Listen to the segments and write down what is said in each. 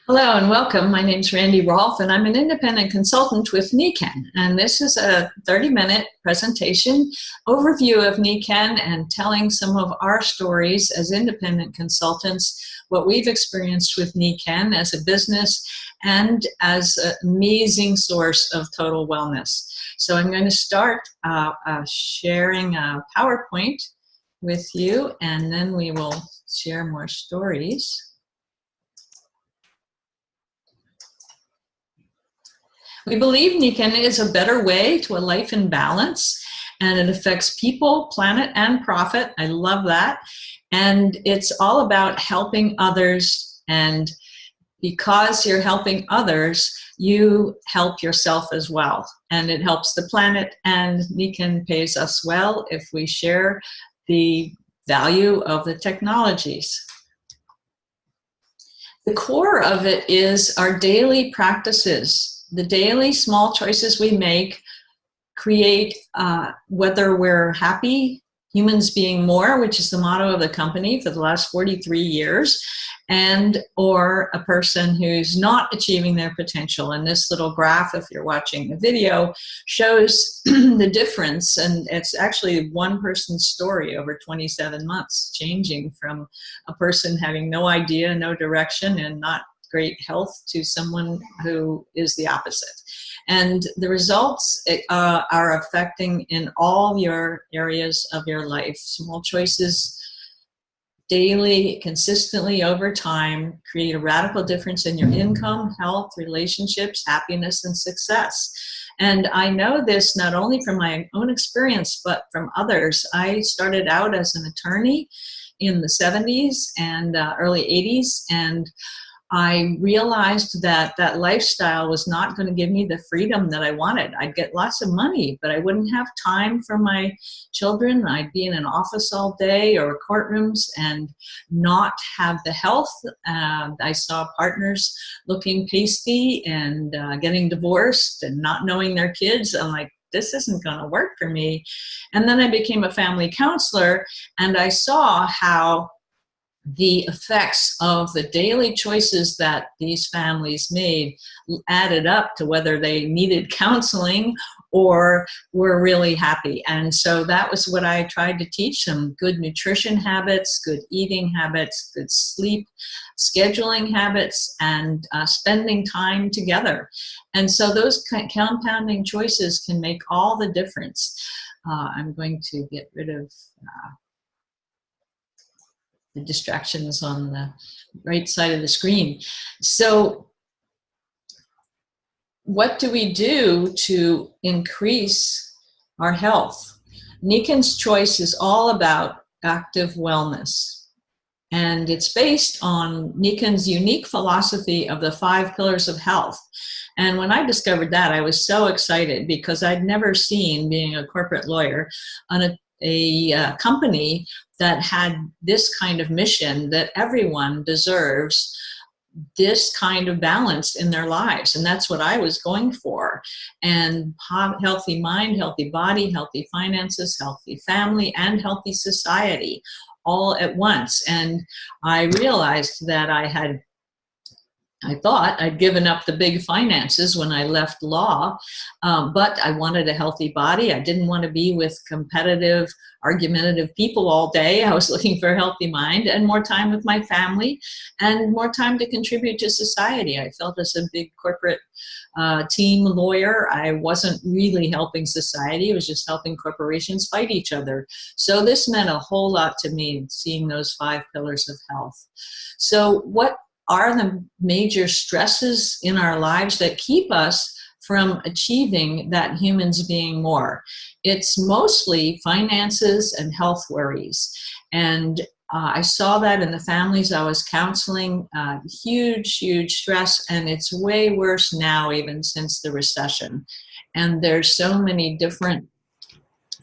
Hello and welcome. My name's Randy Rolfe and I'm an independent consultant with Nikken. And this is a 30-minute presentation overview of Nikken and telling some of our stories as independent consultants, what we've experienced with Nikken as a business and as an amazing source of total wellness. So I'm going to start sharing a PowerPoint with you, and then we will share more stories. We believe Nikken is a better way to a life in balance, and it affects people, planet, and profit. I love that. And it's all about helping others, and because you're helping others, you help yourself as well. And it helps the planet, and Nikken pays us well if we share the value of the technologies. The core of it is our daily practices. The daily small choices we make create whether we're happy, humans being more, which is the motto of the company for the last 43 years, and or a person who's not achieving their potential. And this little graph, if you're watching the video, shows the difference. And it's actually one person's story over 27 months, changing from a person having no idea, no direction, and not great health to someone who is the opposite. And the results are affecting in all your areas of your life. Small choices daily, consistently over time, create a radical difference in your income, health, relationships, happiness, and success. And I know this not only from my own experience, but from others. I started out as an attorney in the 70s and early 80s, and I realized that that lifestyle was not going to give me the freedom that I wanted. I'd get lots of money, but I wouldn't have time for my children. I'd be in an office all day or courtrooms and not have the health. I saw partners looking pasty and getting divorced and not knowing their kids. I'm like, this isn't going to work for me. And then I became a family counselor, and I saw how the effects of the daily choices that these families made added up to whether they needed counseling or were really happy. And so that was what I tried to teach them: good nutrition habits, good eating habits, good sleep, scheduling habits, and spending time together. And so those compounding choices can make all the difference. I'm going to get rid of the distractions on the right side of the screen. So what do we do to increase our health? Nikken's choice is all about active wellness. And it's based on Nikken's unique philosophy of the 5 pillars of health. And when I discovered that, I was so excited because I'd never seen, being a corporate lawyer, on a company that had this kind of mission, that everyone deserves this kind of balance in their lives. And that's what I was going for. And healthy mind, healthy body, healthy finances, healthy family, and healthy society all at once. And I realized that I thought I'd given up the big finances when I left law, but I wanted a healthy body. I didn't want to be with competitive, argumentative people all day. I was looking for a healthy mind and more time with my family and more time to contribute to society. I felt as a big corporate team lawyer, I wasn't really helping society. It was just helping corporations fight each other. So this meant a whole lot to me, seeing those 5 pillars of health. So what are the major stresses in our lives that keep us from achieving that humans being more? It's mostly finances and health worries. And I saw that in the families I was counseling, huge, huge stress, and it's way worse now, even since the recession. And there's so many different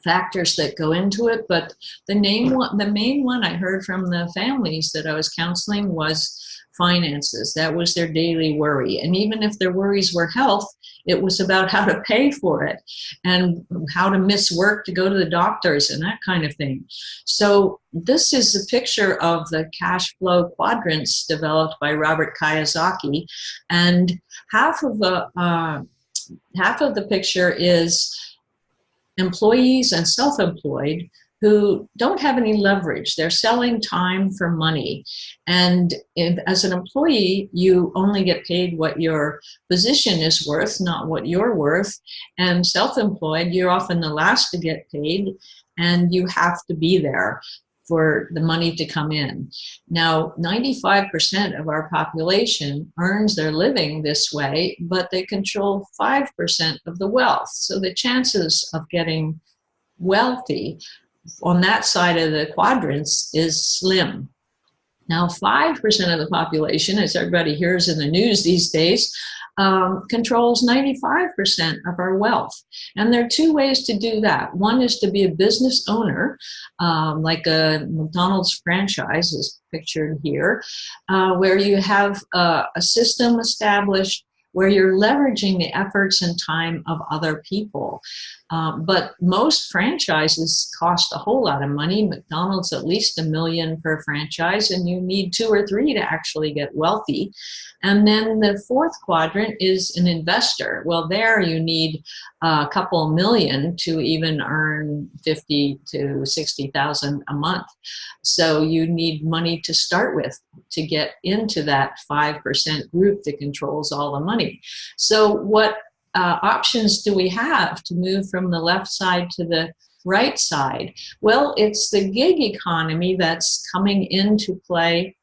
factors that go into it, but the main one I heard from the families that I was counseling was finances. That was their daily worry. And even if their worries were health, it was about how to pay for it and how to miss work to go to the doctors and that kind of thing. So this is a picture of the cash flow quadrants developed by Robert Kiyosaki. And half of the picture is employees and self-employed who don't have any leverage. They're selling time for money. And as an employee, you only get paid what your position is worth, not what you're worth. And self-employed, you're often the last to get paid, and you have to be there for the money to come in. Now, 95% of our population earns their living this way, but they control 5% of the wealth. So the chances of getting wealthy on that side of the quadrants is slim. Now, 5% of the population, as everybody hears in the news these days, controls 95% of our wealth. And there are two ways to do that. One is to be a business owner, like a McDonald's franchise is pictured here, where you have a system established where you're leveraging the efforts and time of other people. But most franchises cost a whole lot of money. McDonald's at least $1 million per franchise, and you need 2 or 3 to actually get wealthy. And then the fourth quadrant is an investor. Well, there you need a couple million to even earn 50 to 60,000 a month. So you need money to start with to get into that 5% group that controls all the money. So what options do we have to move from the left side to the right side? Well, it's the gig economy that's coming into play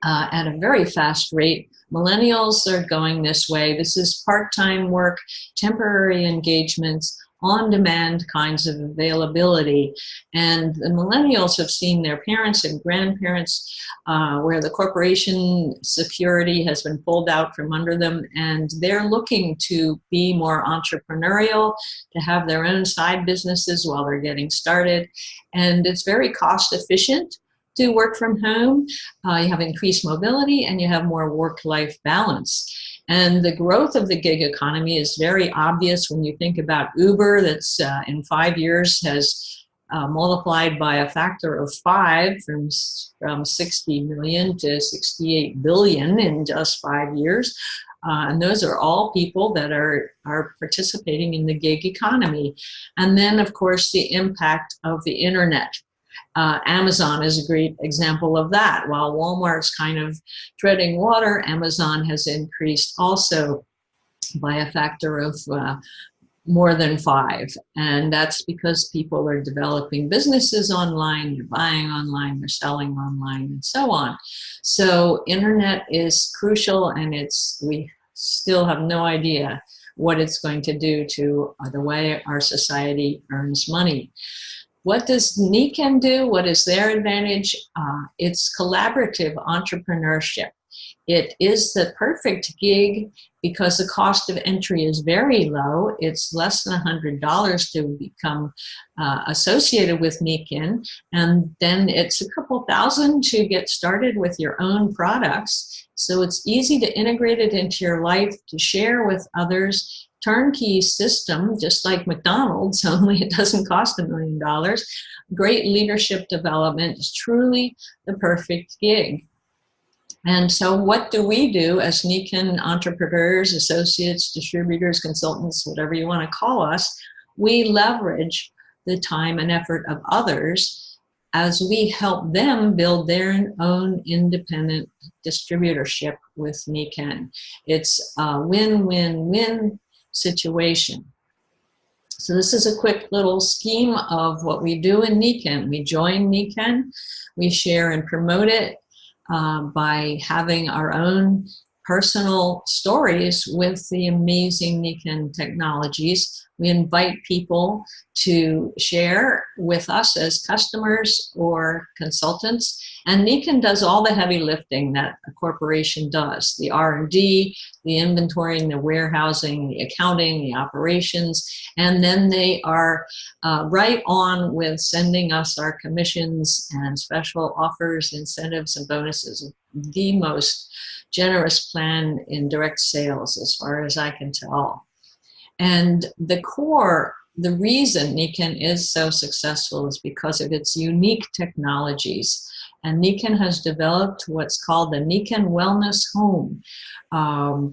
at a very fast rate. Millennials are going this way. This is part-time work, temporary engagements, on-demand kinds of availability. And the millennials have seen their parents and grandparents where the corporation security has been pulled out from under them, and they're looking to be more entrepreneurial, to have their own side businesses while they're getting started. And it's very cost efficient to work from home. You have increased mobility and you have more work-life balance. And the growth of the gig economy is very obvious when you think about Uber, that's in 5 years has multiplied by a factor of 5 from 60 million to 68 billion in just 5 years. And those are all people that are participating in the gig economy. And then, of course, the impact of the internet. Amazon is a great example of that. While Walmart's kind of treading water, Amazon has increased also by a factor of more than 5. And that's because people are developing businesses online, they're buying online, they're selling online, and so on. So internet is crucial, and we still have no idea what it's going to do to the way our society earns money. What does Nikken do? What is their advantage? It's collaborative entrepreneurship. It is the perfect gig because the cost of entry is very low. It's less than $100 to become associated with Nikken, and then it's a couple thousand to get started with your own products. So it's easy to integrate it into your life, to share with others. Turnkey system, just like McDonald's, only it doesn't cost $1 million. Great leadership development is truly the perfect gig. And so what do we do as Nikken entrepreneurs, associates, distributors, consultants, whatever you want to call us? We leverage the time and effort of others as we help them build their own independent distributorship with Nikken. It's a win-win-win situation. So this is a quick little scheme of what we do in Nikken. We join Nikken, we share and promote it by having our own personal stories with the amazing Nikken technologies. We invite people to share with us as customers or consultants, and Nikken does all the heavy lifting that a corporation does, the R&D, the inventorying, the warehousing, the accounting, the operations, and then they are right on with sending us our commissions and special offers, incentives, and bonuses. the most generous plan in direct sales, as far as I can tell. And the reason Nikken is so successful is because of its unique technologies. And Nikken has developed what's called the Nikken Wellness Home.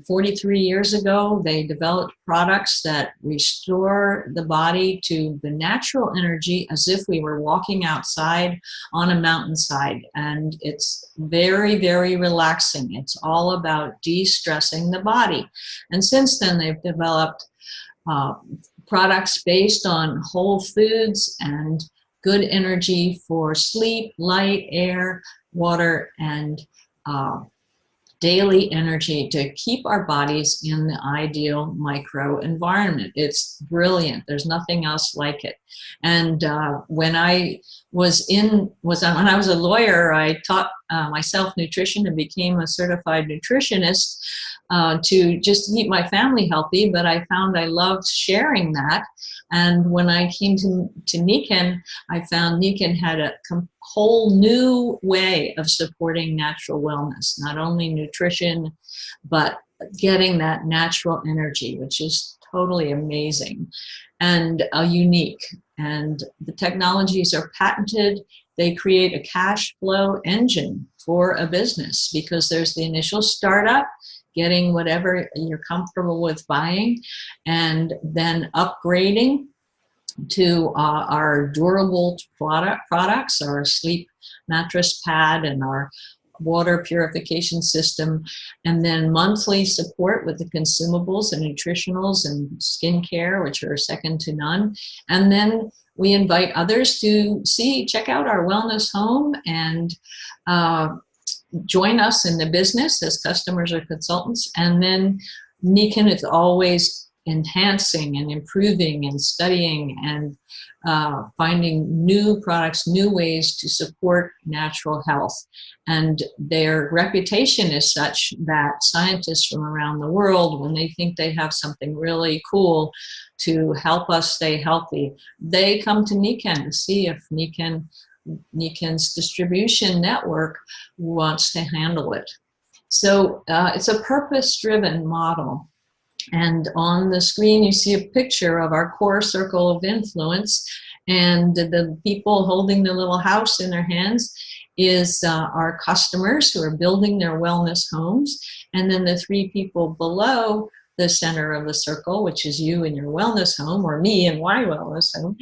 43 years ago, they developed products that restore the body to the natural energy as if we were walking outside on a mountainside. And it's very, very relaxing. It's all about de-stressing the body. And since then, they've developed products based on whole foods and good energy for sleep, light, air, water, and daily energy to keep our bodies in the ideal microenvironment. It's brilliant. There's nothing else like it. And when I was a lawyer, I taught myself nutrition and became a certified nutritionist to just keep my family healthy. But I found I loved sharing that. And when I came to Nikken, I found Nikken had a whole new way of supporting natural wellness, not only nutrition, but getting that natural energy, which is totally amazing and unique. And the technologies are patented. They create a cash flow engine for a business, because there's the initial startup, getting whatever you're comfortable with buying, and then upgrading to our durable products, our sleep mattress pad and our water purification system, and then monthly support with the consumables and nutritionals and skincare, which are second to none. And then we invite others to check out our wellness home and join us in the business as customers or consultants. And then Nikken is always enhancing and improving and studying and finding new products, new ways to support natural health. And their reputation is such that scientists from around the world, when they think they have something really cool to help us stay healthy, they come to Nikken to see if Nikken's distribution network wants to handle it. So it's a purpose-driven model. And on the screen, you see a picture of our core circle of influence, and the people holding the little house in their hands is our customers who are building their wellness homes. And then the three people below the center of the circle, which is you in your wellness home, or me in my wellness home,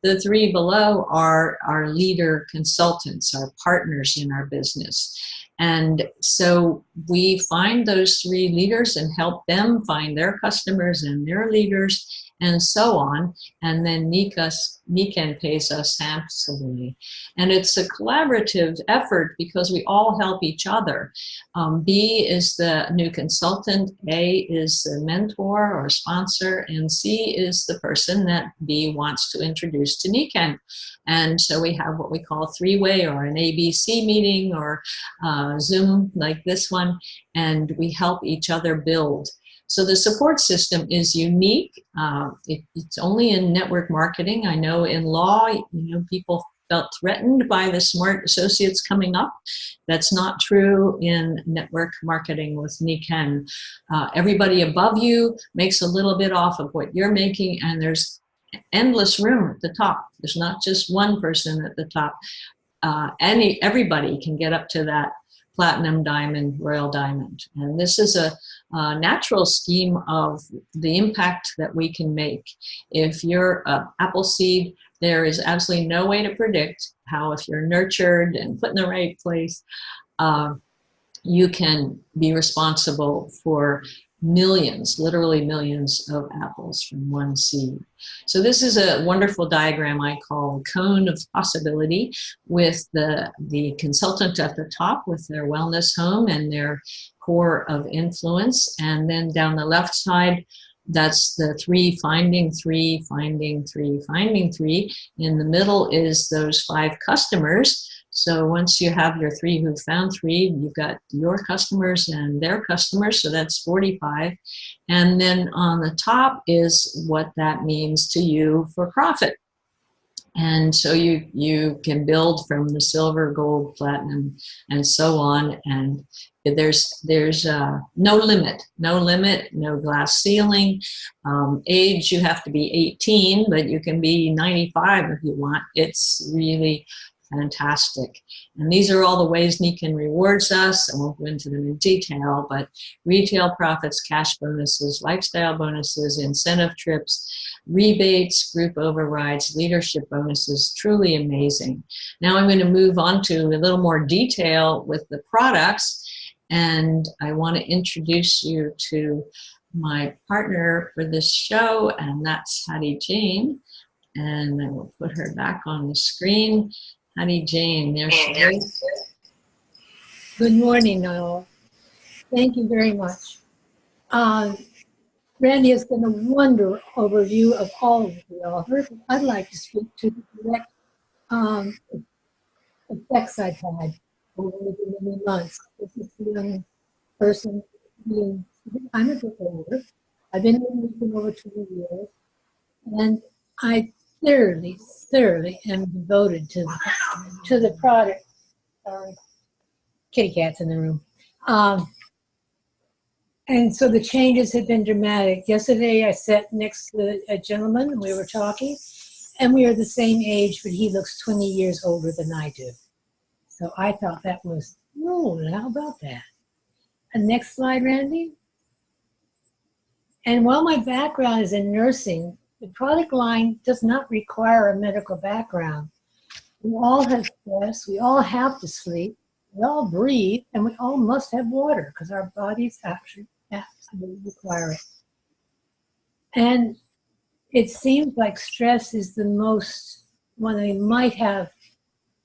the three below are our leader consultants, our partners in our business. And so we find those three leaders and help them find their customers and their leaders, and so on. And then Nikken pays us handsomely. And it's a collaborative effort because we all help each other. B is the new consultant, A is the mentor or sponsor, and C is the person that B wants to introduce to Nikken. And so we have what we call a three-way or an ABC meeting or Zoom like this one, and we help each other build. So the support system is unique. It's only in network marketing. I know in law, people felt threatened by the smart associates coming up. That's not true in network marketing with Nikken. Everybody above you makes a little bit off of what you're making, and there's endless room at the top. There's not just one person at the top. Everybody can get up to that platinum, diamond, royal diamond. And this is a natural scheme of the impact that we can make. If you're an apple seed, there is absolutely no way to predict how, if you're nurtured and put in the right place, you can be responsible for millions, literally millions of apples from one seed. So this is a wonderful diagram I call cone of possibility, with the consultant at the top with their wellness home and their core of influence. And then down the left side, that's the three, finding three, finding three, finding three. In the middle is those 5 customers. So once you have your 3 who found 3, you've got your customers and their customers, so that's 45. And then on the top is what that means to you for profit. And so you can build from the silver, gold, platinum, and so on. And there's no limit, no glass ceiling. Age, you have to be 18, but you can be 95 if you want. It's really fantastic. And these are all the ways Nikken rewards us. I won't go into them in detail, but retail profits, cash bonuses, lifestyle bonuses, incentive trips, rebates, group overrides, leadership bonuses, truly amazing. Now I'm going to move on to a little more detail with the products, and I want to introduce you to my partner for this show, and that's Hattiejane, and I will put her back on the screen. Hattiejane, there she is. Good morning, Noel. Thank you very much. Randy has done a wonderful overview of all of the authors. I'd like to speak to the direct effects I've had over the many months. This is a young person I'm a bit older. I've been in Nikken over 20 years, and I thoroughly am devoted to the product. Kitty cat's in the room. And so the changes have been dramatic. Yesterday I sat next to a gentleman and we were talking, and we are the same age, but he looks 20 years older than I do. So I thought that was, oh, how about that? And next slide, Randy. And while my background is in nursing, the product line does not require a medical background. We all have stress, we all have to sleep, we all breathe, and we all must have water because our bodies actually absolutely require it. And it seems like stress is the most one we might have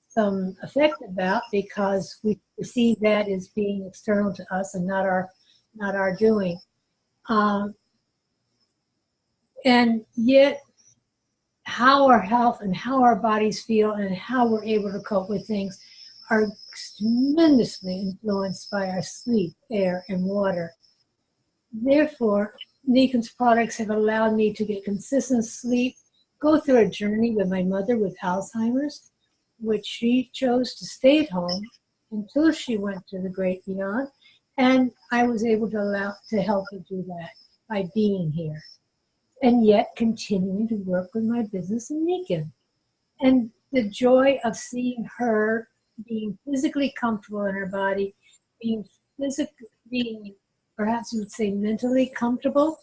some effect about, because we perceive that as being external to us and not our doing. And yet, how our health and how our bodies feel and how we're able to cope with things are tremendously influenced by our sleep, air, and water. Therefore, Nikken's products have allowed me to get consistent sleep, go through a journey with my mother with Alzheimer's, which she chose to stay at home until she went to the great beyond, and I was able to help her do that by being here, and yet continuing to work with my business in Nikken. And the joy of seeing her being physically comfortable in her body, being perhaps you would say mentally comfortable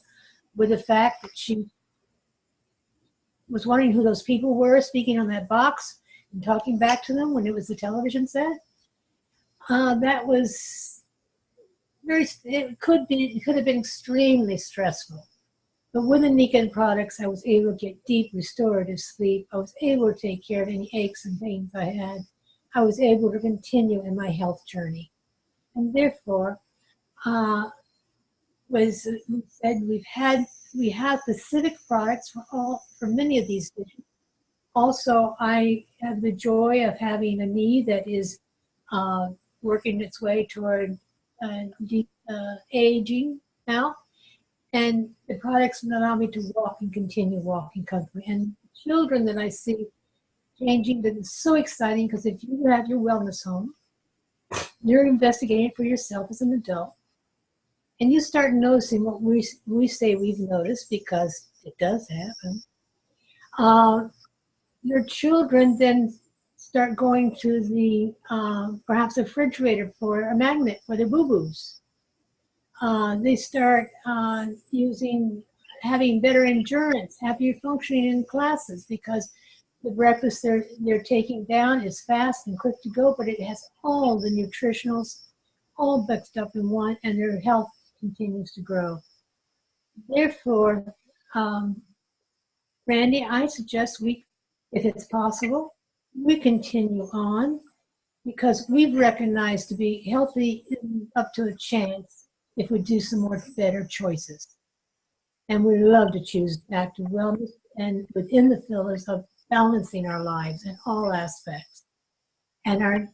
with the fact that she was wondering who those people were speaking on that box and talking back to them when it was the television set. That was it could have been extremely stressful. But with the Nikken products, I was able to get deep restorative sleep. I was able to take care of any aches and pains I had. I was able to continue in my health journey. And therefore, as we said, we have specific products for many of these dishes. Also, I have the joy of having a knee that is working its way toward aging now. And the products allow me to walk and continue walking comfortably. And children that I see changing, that is so exciting, because if you have your wellness home, you're investigating for yourself as an adult, and you start noticing what we say we've noticed, because it does happen. Your children then start going to the perhaps a refrigerator for a magnet for their boo-boos. They start having better endurance, happier functioning in classes, because the breakfast they're taking down is fast and quick to go, but it has all the nutritionals all mixed up in one, and their health continues to grow. Therefore, Randy, I suggest if it's possible, we continue on, because we've recognized to be healthy isn't up to a chance if we do some more better choices. And we love to choose active wellness and within the pillars of balancing our lives in all aspects. And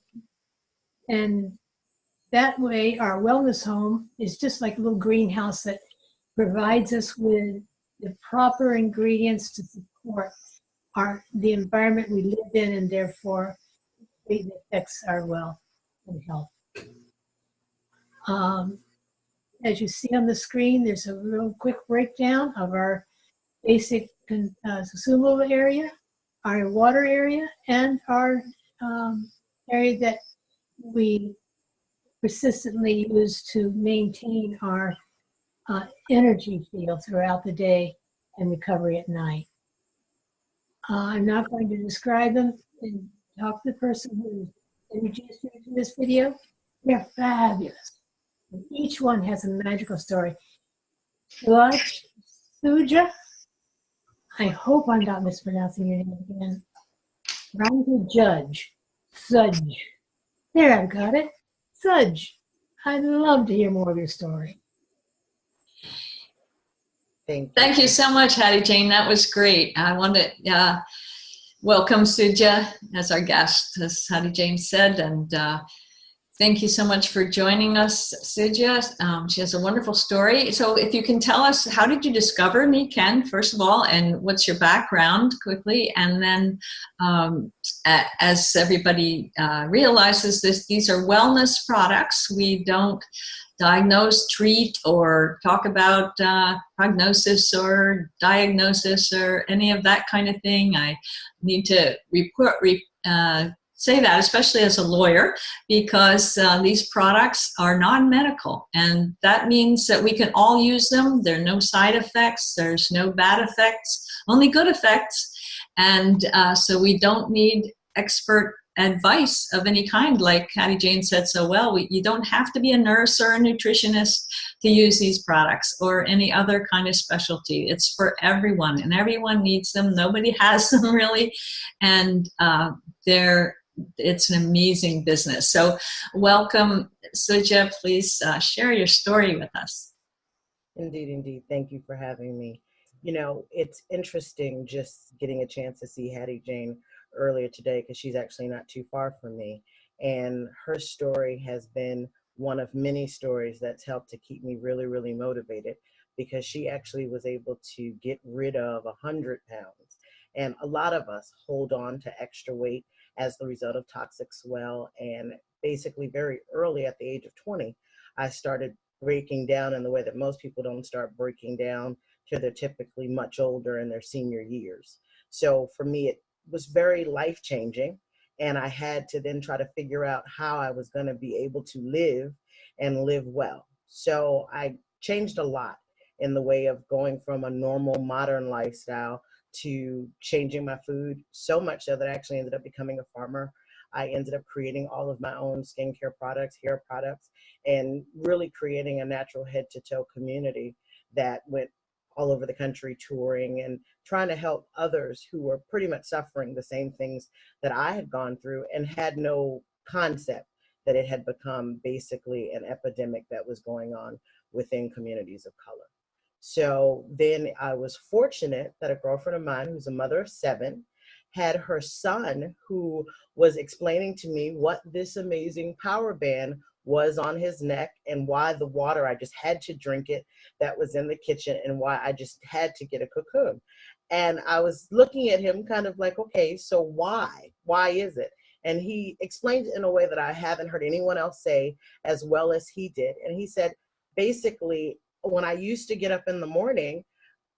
that way, our wellness home is just like a little greenhouse that provides us with the proper ingredients to support the environment we live in, and therefore it affects our wealth and health. As you see on the screen, there's a real quick breakdown of our basic consumable area, our water area, and our area that we persistently use to maintain our energy field throughout the day and recovery at night. I'm not going to describe them and talk to the person who introduced me to this video. They're fabulous. And each one has a magical story. Sujdah, I hope I'm not mispronouncing your name again. Rhymes Judge. Sudge. There, I've got it. Sudge. I'd love to hear more of your story. Thank you so much, Hattiejane. That was great. I want to welcome Sujdah as our guest, as Hattiejane said, and thank you so much for joining us, Sujdah. She has a wonderful story. So if you can tell us, how did you discover Nikken, first of all, and what's your background quickly? And then as everybody realizes, these are wellness products. We don't diagnose, treat, or talk about prognosis or diagnosis or any of that kind of thing. I need to say that, especially as a lawyer, because these products are non-medical, and that means that we can all use them. There are no side effects, there's no bad effects, only good effects, and so we don't need expert advice of any kind, like Hattiejane said so well. You don't have to be a nurse or a nutritionist to use these products or any other kind of specialty. It's for everyone, and everyone needs them. Nobody has them really, and it's an amazing business. So welcome, Sujdah. Please share your story with us. Indeed, indeed. Thank you for having me. You know, it's interesting just getting a chance to see Hattiejane earlier today, because she's actually not too far from me. And her story has been one of many stories that's helped to keep me really, really motivated, because she actually was able to get rid of 100 pounds. And a lot of us hold on to extra weight as the result of toxic swell. And basically very early at the age of 20, I started breaking down in the way that most people don't start breaking down till they're typically much older in their senior years. So for me, it was very life-changing, and I had to then try to figure out how I was going to be able to live and live well. So I changed a lot in the way of going from a normal modern lifestyle to changing my food, so much so that I actually ended up becoming a farmer. I ended up creating all of my own skincare products, hair products, and really creating a natural head-to-toe community that went all over the country touring and trying to help others who were pretty much suffering the same things that I had gone through, and had no concept that it had become basically an epidemic that was going on within communities of color. So then I was fortunate that a girlfriend of mine, who's a mother of 7, had her son who was explaining to me what this amazing power band was on his neck, and why the water, I just had to drink it, that was in the kitchen, and why I just had to get a cocoon. And I was looking at him kind of like, okay, so why is it? And he explained it in a way that I haven't heard anyone else say as well as he did. And he said, basically, when I used to get up in the morning,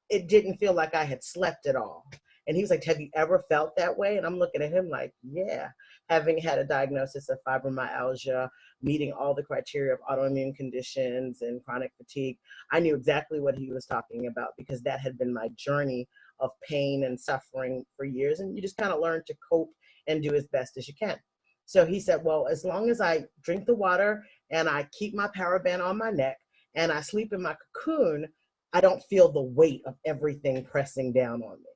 it didn't feel like I had slept at all. And he was like, have you ever felt that way? And I'm looking at him like, yeah, having had a diagnosis of fibromyalgia, meeting all the criteria of autoimmune conditions and chronic fatigue, I knew exactly what he was talking about, because that had been my journey of pain and suffering for years. And you just kind of learn to cope and do as best as you can. So he said, well, as long as I drink the water and I keep my power band on my neck and I sleep in my cocoon, I don't feel the weight of everything pressing down on me.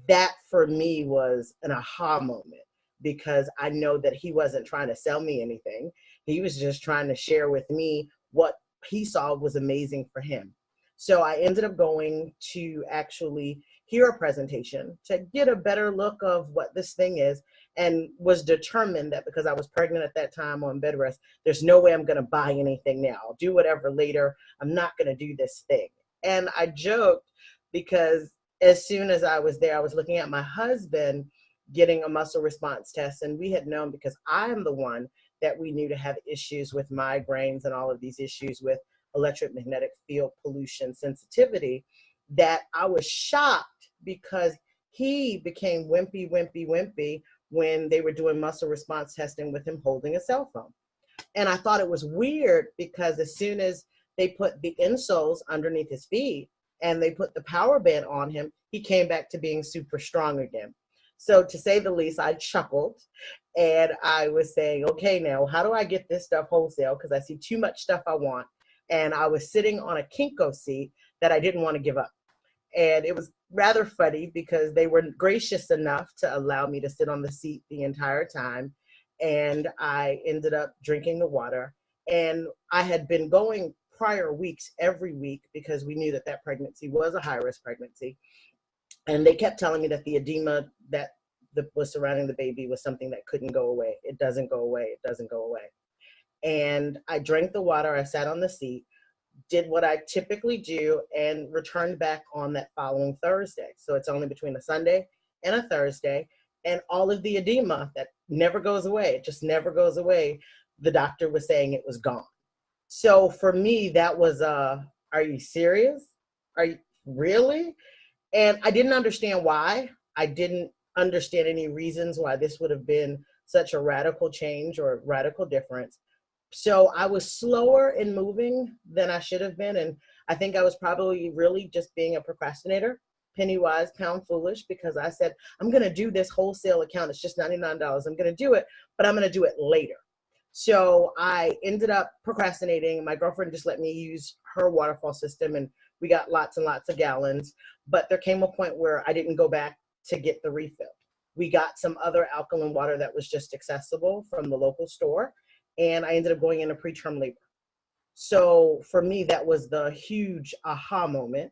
That for me was an aha moment, because I know that he wasn't trying to sell me anything. He was just trying to share with me what he saw was amazing for him. So I ended up going to actually hear a presentation to get a better look of what this thing is, and was determined that because I was pregnant at that time on bed rest, there's no way I'm going to buy anything now. I'll do whatever later. I'm not going to do this thing. And I joked, because as soon as I was there, I was looking at my husband getting a muscle response test, and we had known, because I am the one that we knew to have issues with migraines and all of these issues with electromagnetic field pollution sensitivity, that I was shocked because he became wimpy when they were doing muscle response testing with him holding a cell phone. And I thought it was weird because as soon as they put the insoles underneath his feet and they put the power band on him, he came back to being super strong again. So to say the least, I chuckled and I was saying, okay, now how do I get this stuff wholesale? Because I see too much stuff I want. And I was sitting on a Kinko seat that I didn't want to give up. And it was rather funny because they were gracious enough to allow me to sit on the seat the entire time. And I ended up drinking the water. And I had been going prior weeks every week because we knew that that pregnancy was a high-risk pregnancy. And they kept telling me that the edema that was surrounding the baby was something that couldn't go away. It doesn't go away. It doesn't go away. And I drank the water. I sat on the seat, did what I typically do, and returned back on that following Thursday. So it's only between a Sunday and a Thursday. And all of the edema that never goes away, it just never goes away, the doctor was saying it was gone. So for me, that was, are you serious? Are you really? And I didn't understand why. I didn't understand any reasons why this would have been such a radical change or radical difference. So I was slower in moving than I should have been. And I think I was probably really just being a procrastinator, penny wise, pound foolish, because I said, I'm going to do this wholesale account. It's just $99. I'm going to do it, but I'm going to do it later. So I ended up procrastinating. My girlfriend just let me use her waterfall system, and we got lots and lots of gallons. But there came a point where I didn't go back to get the refill. We got some other alkaline water that was just accessible from the local store, and I ended up going into preterm labor. So for me, that was the huge aha moment,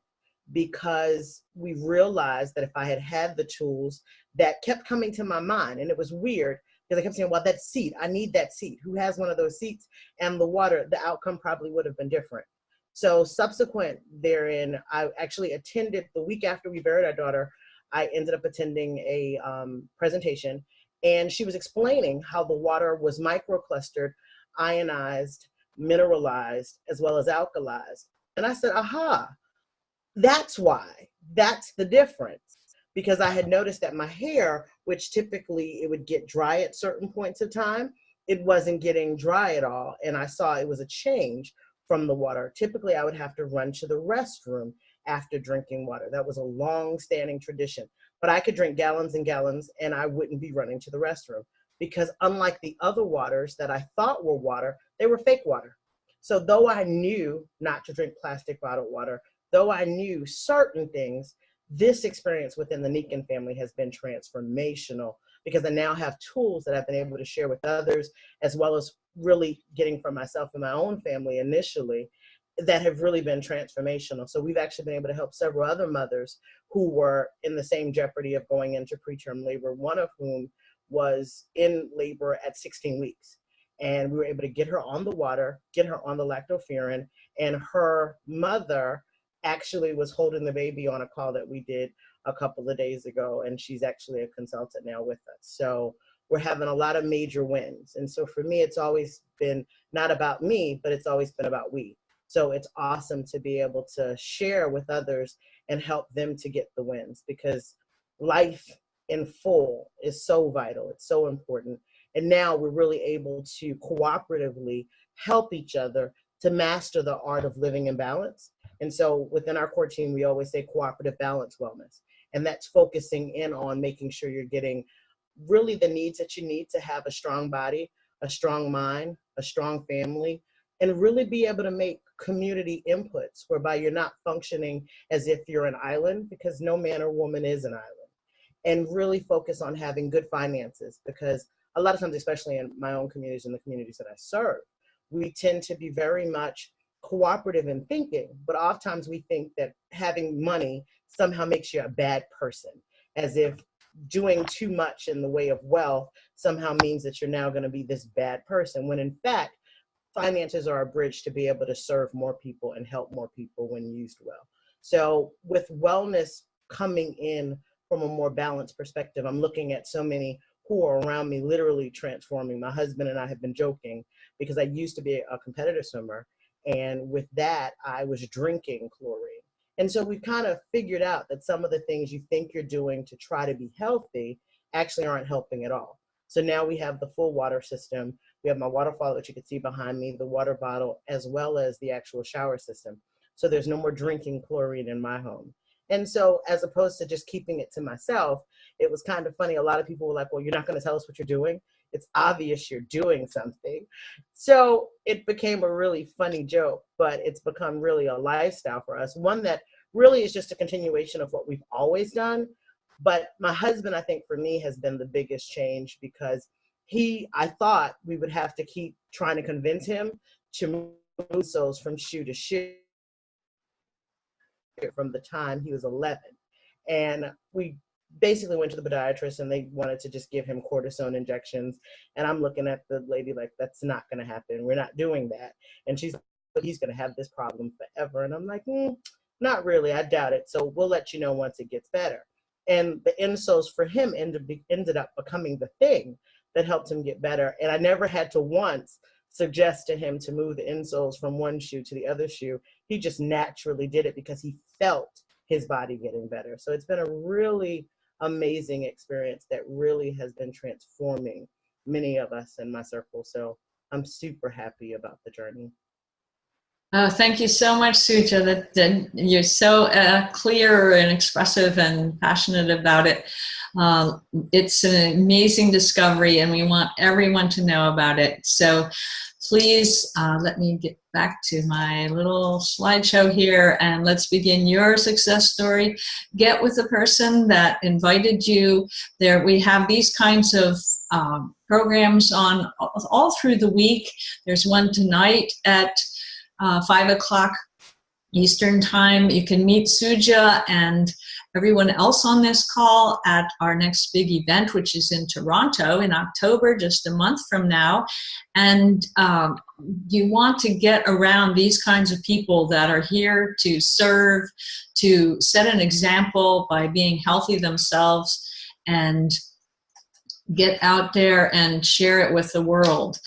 because we realized that if I had had the tools that kept coming to my mind, and it was weird because I kept saying, well, that seat, I need that seat. Who has one of those seats? And the water, the outcome probably would have been different. So subsequent therein, I actually attended the week after we buried our daughter. I ended up attending a presentation, and she was explaining how the water was microclustered, ionized, mineralized, as well as alkalized. And I said, aha, that's why. That's the difference. Because I had noticed that my hair, which typically it would get dry at certain points of time, it wasn't getting dry at all. And I saw it was a change from the water. Typically, I would have to run to the restroom after drinking water. That was a long-standing tradition. But I could drink gallons and gallons, and I wouldn't be running to the restroom. Because unlike the other waters that I thought were water, they were fake water. So though I knew not to drink plastic bottled water, though I knew certain things, this experience within the Nikken family has been transformational, because I now have tools that I've been able to share with others, as well as really getting from myself and my own family initially, that have really been transformational. So we've actually been able to help several other mothers who were in the same jeopardy of going into preterm labor, one of whom was in labor at 16 weeks. And we were able to get her on the water, get her on the lactoferrin, and her mother actually was holding the baby on a call that we did a couple of days ago, and she's actually a consultant now with us. So we're having a lot of major wins. And so for me, it's always been not about me, but it's always been about we. So it's awesome to be able to share with others and help them to get the wins, because life in full is so vital. It's so important. And now we're really able to cooperatively help each other to master the art of living in balance. And so within our core team, we always say cooperative balance wellness. And that's focusing in on making sure you're getting really the needs that you need to have a strong body, a strong mind, a strong family, and really be able to make community inputs whereby you're not functioning as if you're an island, because no man or woman is an island. And really focus on having good finances, because a lot of times, especially in my own communities and the communities that I serve, we tend to be very much cooperative in thinking, but oftentimes we think that having money somehow makes you a bad person, as if doing too much in the way of wealth somehow means that you're now going to be this bad person, when in fact, finances are a bridge to be able to serve more people and help more people when used well. So with wellness coming in from a more balanced perspective. I'm looking at so many who are around me literally transforming. My husband and I have been joking because I used to be a competitive swimmer. And with that, I was drinking chlorine. And so we kind of figured out that some of the things you think you're doing to try to be healthy actually aren't helping at all. So now we have the full water system. We have my waterfall that you can see behind me, the water bottle, as well as the actual shower system. So there's no more drinking chlorine in my home. And so as opposed to just keeping it to myself, it was kind of funny. A lot of people were like, well, you're not going to tell us what you're doing. It's obvious you're doing something. So it became a really funny joke, but it's become really a lifestyle for us. One that really is just a continuation of what we've always done. But my husband, I think for me, has been the biggest change because I thought we would have to keep trying to convince him to move souls from shoe to shoe from the time he was 11. And we basically went to the podiatrist and they wanted to just give him cortisone injections. And I'm looking at the lady like, that's not going to happen. We're not doing that. And she's like, he's going to have this problem forever. And I'm like, not really. I doubt it. So we'll let you know once it gets better. And the insoles for him ended up becoming the thing that helped him get better. And I never had to once suggest to him to move the insoles from one shoe to the other shoe. He just naturally did it because he felt his body getting better. So it's been a really amazing experience that really has been transforming many of us in my circle. So I'm super happy about the journey. Oh, thank you so much, Sujdah. That you're so clear and expressive and passionate about it. It's an amazing discovery, and we want everyone to know about it. So please let me get back to my little slideshow here, and let's begin your success story. Get with the person that invited you. There, we have these kinds of programs on all through the week. There's one tonight at 5 o'clock Eastern time. You can meet Sujdah and everyone else on this call at our next big event, which is in Toronto in October, just a month from now. And you want to get around these kinds of people that are here to serve, to set an example by being healthy themselves, and get out there and share it with the world.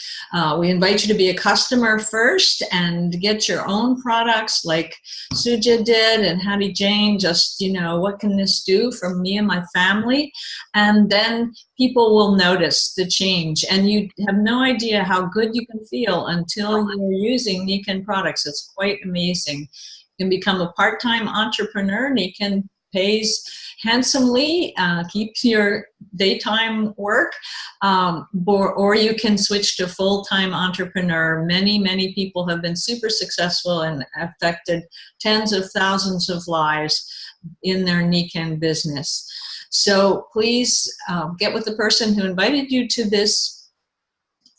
We invite you to be a customer first and get your own products like Sujdah did and Hattiejane, just, what can this do for me and my family? And then people will notice the change. And you have no idea how good you can feel until you're using Nikken products. It's quite amazing. You can become a part-time entrepreneur. Nikken pays handsomely, keeps your daytime work, or you can switch to full-time entrepreneur. Many people have been super successful and affected tens of thousands of lives in their Nikken business. So please get with the person who invited you to this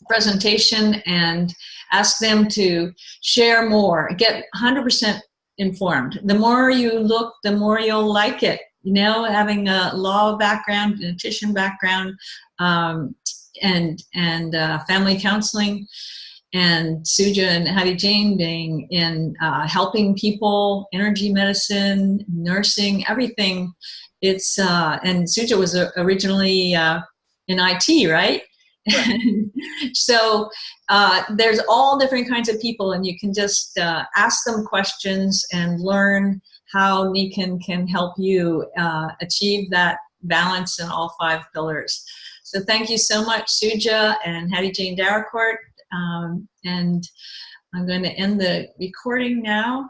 presentation and ask them to share more. Get 100% informed. The more you look, the more you'll like it. Having a law background, dietitian background, and family counseling, and Sujdah and Hattiejane being in helping people, energy medicine, nursing, everything. It's and Sujdah was originally in IT, right? So there's all different kinds of people, and you can just ask them questions and learn how Nikken can help you achieve that balance in all 5 pillars. So thank you so much, Sujdah and Hattiejane Daracourt. And I'm going to end the recording now.